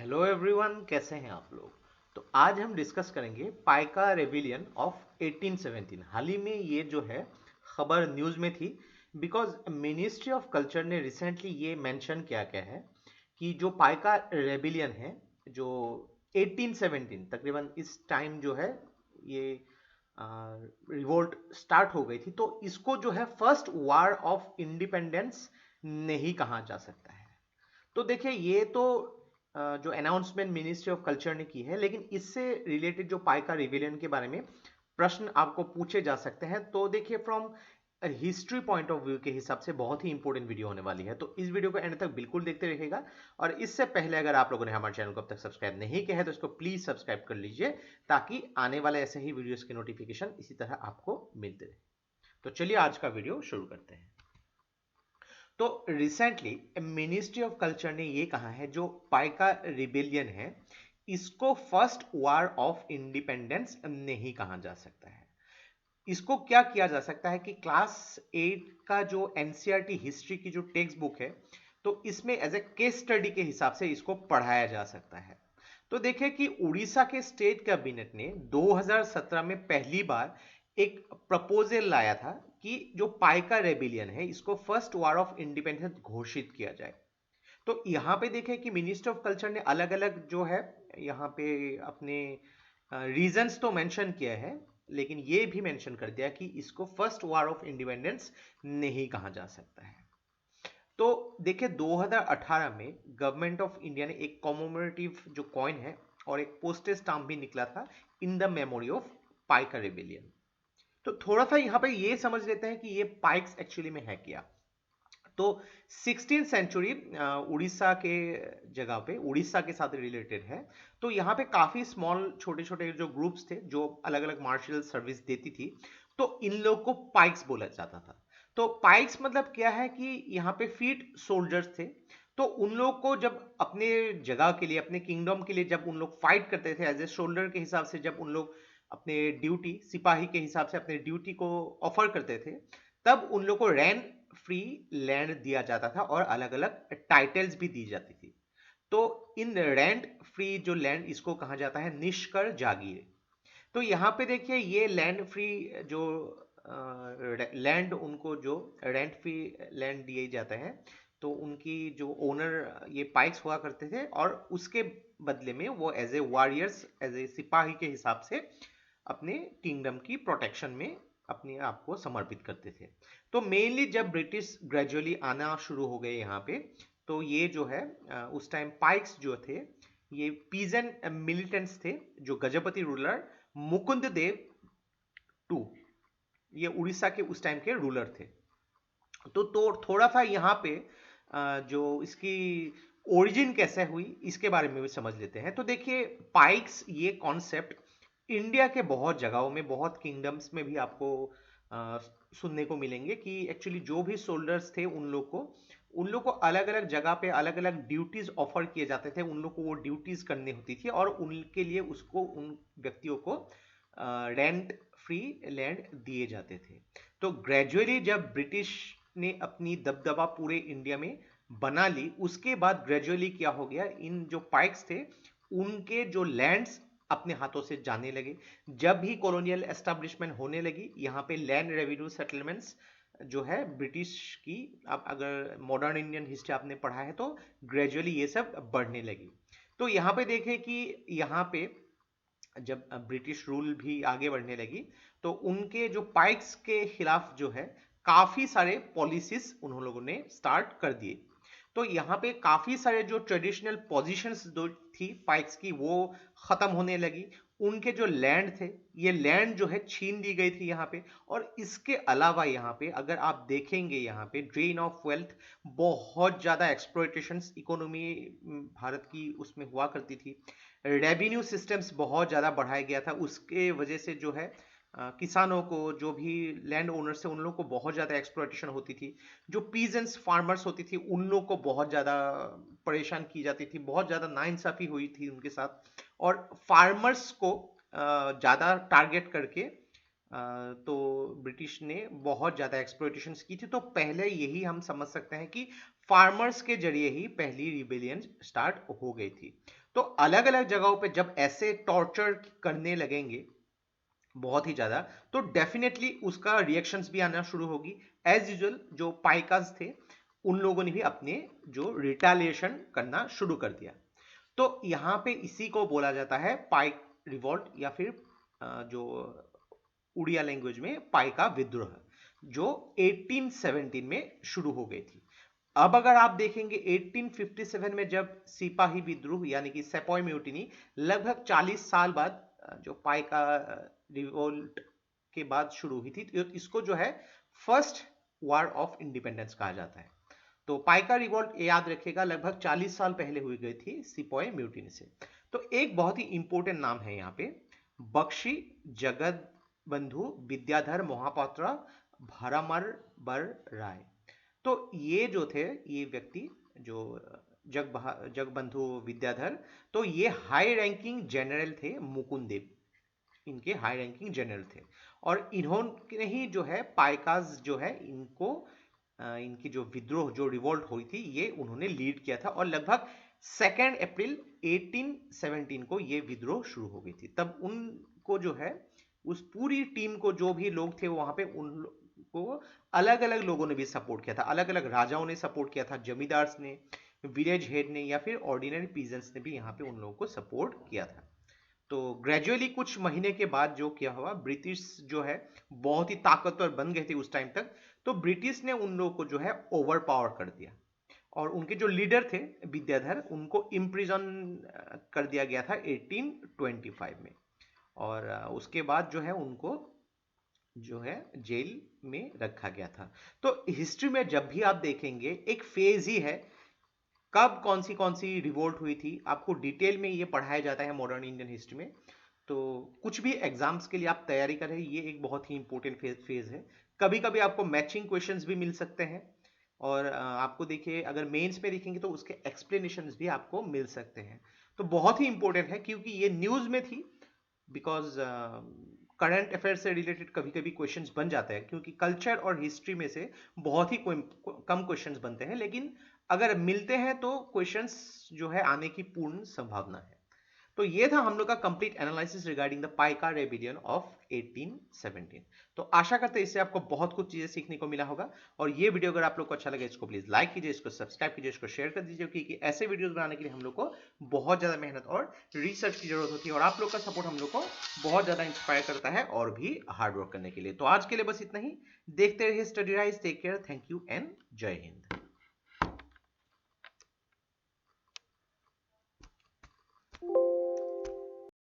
Hello everyone, कैसे हैं आप लोग। तो आज हम डिस्कस करेंगे पाइका रेबिलियन ऑफ 1817। हाल ही में ये जो है खबर न्यूज़ में थी, बिकॉज मिनिस्ट्री ऑफ कल्चर ने रिसेंटली ये मेंशन किया गया है कि जो पाइका रेबिलियन है, जो 1817 तकरीबन इस टाइम जो है ये रिवोल्ट स्टार्ट हो गई थी, तो इसको जो है फर्स्ट वार ऑफ इंडिपेंडेंस नहीं कहा जा सकता है। तो देखिए, ये तो जो अनाउंसमेंट मिनिस्ट्री ऑफ कल्चर ने की है, लेकिन इससे रिलेटेड जो पाइका रिविलियन के बारे में प्रश्न आपको पूछे जा सकते हैं। तो देखिए, from history point of view के हिसाब से बहुत ही इंपॉर्टेंट वीडियो होने वाली है, तो इस वीडियो को एंड तक बिल्कुल देखते रहिएगा। और इससे पहले अगर आप लोगों ने हमारे चैनल को अब तक सब्सक्राइब नहीं किया है तो इसको प्लीज सब्सक्राइब कर लीजिए, ताकि आने वाले ऐसे ही वीडियोस के नोटिफिकेशन इसी तरह आपको मिलते रहे। तो चलिए आज का वीडियो शुरू करते हैं। तो रिसेंटली मिनिस्ट्री ऑफ कल्चर ने ये कहा है, जो पाइका रिबेलियन है इसको फर्स्ट वार ऑफ इंडिपेंडेंस नहीं कहा जा सकता है। इसको क्या किया जा सकता है कि क्लास 8 का जो एनसीईआरटी हिस्ट्री की जो टेक्स्ट बुक है, तो इसमें एज ए केस स्टडी के हिसाब से इसको पढ़ाया जा सकता है। तो देखिए कि उड़ीसा के स्टेट कैबिनेट ने 2017 में पहली बार एक प्रपोजल लाया था कि जो पाइका रेबिलियन है इसको फर्स्ट वार ऑफ इंडिपेंडेंस घोषित किया जाए। तो यहाँ पे देखें कि मिनिस्टर ऑफ कल्चर ने अलग अलग जो है यहाँ पे अपने रीजंस तो मेंशन किया है, लेकिन ये भी मेंशन कर दिया कि इसको फर्स्ट वार ऑफ इंडिपेंडेंस नहीं कहा जा सकता है। तो देखिए, 2018 में गवर्नमेंट ऑफ इंडिया ने एक कॉमेमोरेटिव जो कॉइन है और एक पोस्टेज स्टाम्प भी निकला था in the memory of Paika rebellion. तो थोड़ा सा यहाँ पे ये समझ लेते हैं कि ये पाइक्स एक्चुअली में है क्या। तो 16th सेंचुरी उड़ीसा के जगह पे उड़ीसा के साथ रिलेटेड है। तो यहाँ पे काफी स्मॉल छोटे छोटे जो ग्रुप्स थे जो अलग अलग मार्शल सर्विस देती थी, तो इन लोग को पाइक्स बोला जाता था। तो पाइक्स मतलब क्या है कि यहाँ पे फीट सोल्जर्स थे। तो उन लोग को जब अपने जगह के लिए, अपने किंगडम के लिए जब उन लोग फाइट करते थे एज ए शोल्डर के हिसाब से, जब उन लोग अपने ड्यूटी सिपाही के हिसाब से अपने ड्यूटी को ऑफर करते थे, तब उन लोग को रैन फ्री लैंड दिया जाता था और अलग अलग टाइटल्स भी दी जाती थी। तो इन रेंट फ्री जो लैंड, इसको कहा जाता है निष्कर जागीर। तो यहाँ पे देखिए, ये लैंड फ्री जो लैंड उनको जो रेंट फ्री लैंड दिए जाते हैं, तो उनकी जो ओनर ये पाइक्स हुआ करते थे, और उसके बदले में वो as a warriors, as a सिपाही के हिसाब से अपने किंगडम की प्रोटेक्शन में अपने आप को समर्पित करते थे। तो मेनली जब ब्रिटिश ग्रेजुअली आना शुरू हो गए यहाँ पे, तो ये जो है उस टाइम पाइक्स जो थे ये पीजन मिलिटेंट्स थे, जो गजपति रूलर मुकुंद देव टू, ये उड़ीसा के उस टाइम के रूलर थे। तो थोड़ा सा यहाँ पे जो इसकी ओरिजिन कैसे हुई इसके बारे में भी समझ लेते हैं। तो देखिए, पाइक्स ये कॉन्सेप्ट इंडिया के बहुत जगहों में, बहुत किंगडम्स में भी आपको अ, सुनने को मिलेंगे कि एक्चुअली जो भी सोल्जर्स थे उन लोग को अलग अलग जगह पे अलग अलग ड्यूटीज ऑफर किए जाते थे। उन लोग को वो ड्यूटीज करनी होती थी और उनके लिए उसको उन व्यक्तियों को रेंट फ्री लैंड दिए जाते थे। तो ग्रेजुअली जब ब्रिटिश ने अपनी दबदबा पूरे इंडिया में बना ली, उसके बाद ग्रेजुअली क्या हो गया, इन जो पाइक्स थे उनके जो लैंड्स अपने हाथों से जाने लगे। जब भी कॉलोनियल एस्टेब्लिशमेंट होने लगी, यहाँ पे लैंड रेवेन्यू सेटलमेंट्स जो है ब्रिटिश की, अब अगर मॉडर्न इंडियन हिस्ट्री आपने पढ़ा है तो ग्रेजुअली ये सब बढ़ने लगी। तो यहाँ पे देखें कि यहाँ पे जब ब्रिटिश रूल भी आगे बढ़ने लगी, तो उनके जो पाइक्स के खिलाफ जो है काफी सारे पॉलिसीज उन लोगों ने स्टार्ट कर दिए। तो यहाँ पे काफी सारे जो ट्रेडिशनल पोजीशंस जो थी पाइक्स की, वो खत्म होने लगी। उनके जो लैंड थे, ये लैंड जो है छीन ली गई थी यहाँ पे। और इसके अलावा यहाँ पे अगर आप देखेंगे, यहाँ पे ड्रेन ऑफ वेल्थ, बहुत ज्यादा एक्सप्लॉयटेशन इकोनॉमी भारत की उसमें हुआ करती थी। रेवेन्यू सिस्टम्स बहुत ज़्यादा बढ़ाया गया था, उसके वजह से जो है किसानों को, जो भी लैंड ओनर्स थे, उन लोग को बहुत ज़्यादा एक्सप्लॉयटेशन होती थी। जो पीजेंट्स फार्मर्स होती थी, उन लोग को बहुत ज़्यादा परेशान की जाती थी, बहुत ज़्यादा नाइंसाफ़ी हुई थी उनके साथ। और फार्मर्स को ज़्यादा टारगेट करके तो ब्रिटिश ने बहुत ज़्यादा एक्सप्लॉयटेशंस की थी। तो पहले यही हम समझ सकते हैं कि फार्मर्स के जरिए ही पहली रिबेलियन स्टार्ट हो गई थी। तो अलग अलग जगहों पे जब ऐसे टॉर्चर करने लगेंगे बहुत ही ज्यादा, तो डेफिनेटली उसका रिएक्शंस भी आना शुरू होगी। एज यूजुअल जो पाइकास थे उन लोगों ने भी अपने जो रिटालिएशन करना शुरू कर दिया। तो यहाँ पे इसी को बोला जाता है पाइक रिवॉल्ट, या फिर जो उड़िया लैंग्वेज में पाइका विद्रोह, जो 1817 में शुरू हो गई थी। अब अगर आप देखेंगे 1857 में जब सिपाही विद्रोह यानी कि सेपॉय म्यूटिनी लगभग 40 साल बाद जो पाइका रिवोल्ट के बाद शुरू हुई थी, तो इसको जो है फर्स्ट वार ऑफ इंडिपेंडेंस कहा जाता है। तो पाइका रिवोल्ट याद रखिएगा लगभग 40 साल पहले हुई गई थी सिपॉय म्यूटिनी से। तो एक बहुत ही इंपॉर्टेंट नाम है यहाँ पे, बख्शी जगत बंधु विद्याधर महापात्र भरमर राय। तो ये जो थे, ये व्यक्ति जो जगबंधु विद्याधर, तो ये हाई रैंकिंग जनरल थे, मुकुंद देव इनके हाई रैंकिंग जनरल थे। और इन्होंने ही जो है पाइकास जो है इनको इनकी जो विद्रोह जो रिवोल्ट हुई थी ये उन्होंने लीड किया था। और लगभग 2 अप्रैल 1817 को ये विद्रोह शुरू हो गई थी। तब उनको जो है उस पूरी टीम को जो भी लोग थे वहां पे उनको अलग अलग लोगों ने भी सपोर्ट किया था, अलग अलग राजाओं ने सपोर्ट किया था, जमींदार्स ने, विलेज हेड ने, या फिर ऑर्डिनरी पीजेंट्स ने भी यहाँ पे उन लोगों को सपोर्ट किया था। तो ग्रेजुअली कुछ महीने के बाद जो क्या हुआ, ब्रिटिश जो है बहुत ही ताकतवर बन गए थे उस टाइम तक। तो ब्रिटिश ने उन लोगों को जो है ओवर पावर कर दिया, और उनके जो लीडर थे विद्याधर उनको इम्प्रिजन कर दिया गया था 1825 में। और उसके बाद जो है उनको जो है जेल में रखा गया था। तो हिस्ट्री में जब भी आप देखेंगे एक फेज ही है, कब कौन सी रिवोल्ट हुई थी आपको डिटेल में ये पढ़ाया जाता है मॉडर्न इंडियन हिस्ट्री में। तो कुछ भी एग्जाम्स के लिए आप तैयारी करें, ये एक बहुत ही इंपॉर्टेंट फेज है। कभी कभी आपको मैचिंग क्वेश्चंस भी मिल सकते हैं, और आपको देखिए अगर मेंस में देखेंगे तो उसके एक्सप्लेनेशंस भी आपको मिल सकते हैं। तो बहुत ही इंपॉर्टेंट है क्योंकि ये न्यूज में थी, बिकॉज करंट अफेयर से रिलेटेड कभी कभी क्वेश्चंस बन जाते हैं, क्योंकि कल्चर और हिस्ट्री में से बहुत ही कम क्वेश्चंस बनते हैं, लेकिन अगर मिलते हैं तो क्वेश्चंस जो है आने की पूर्ण संभावना है। तो ये था हम लोग का complete analysis regarding the Paika rebellion of 1817। तो आशा करते हैं इससे आपको बहुत कुछ चीजें सीखने को मिला होगा। और ये वीडियो अगर आप लोग को अच्छा लगे इसको प्लीज लाइक कीजिए, इसको सब्सक्राइब कीजिए, इसको शेयर कर दीजिए, क्योंकि ऐसे वीडियोस बनाने के लिए हम लोग को बहुत ज्यादा मेहनत और रिसर्च की जरूरत होती है, और आप लोग का सपोर्ट हम लोग को बहुत ज्यादा इंस्पायर करता है और भी हार्ड वर्क करने के लिए। तो आज के लिए बस इतना ही। देखते रहिए study rise. Take care, thank you and जय हिंद।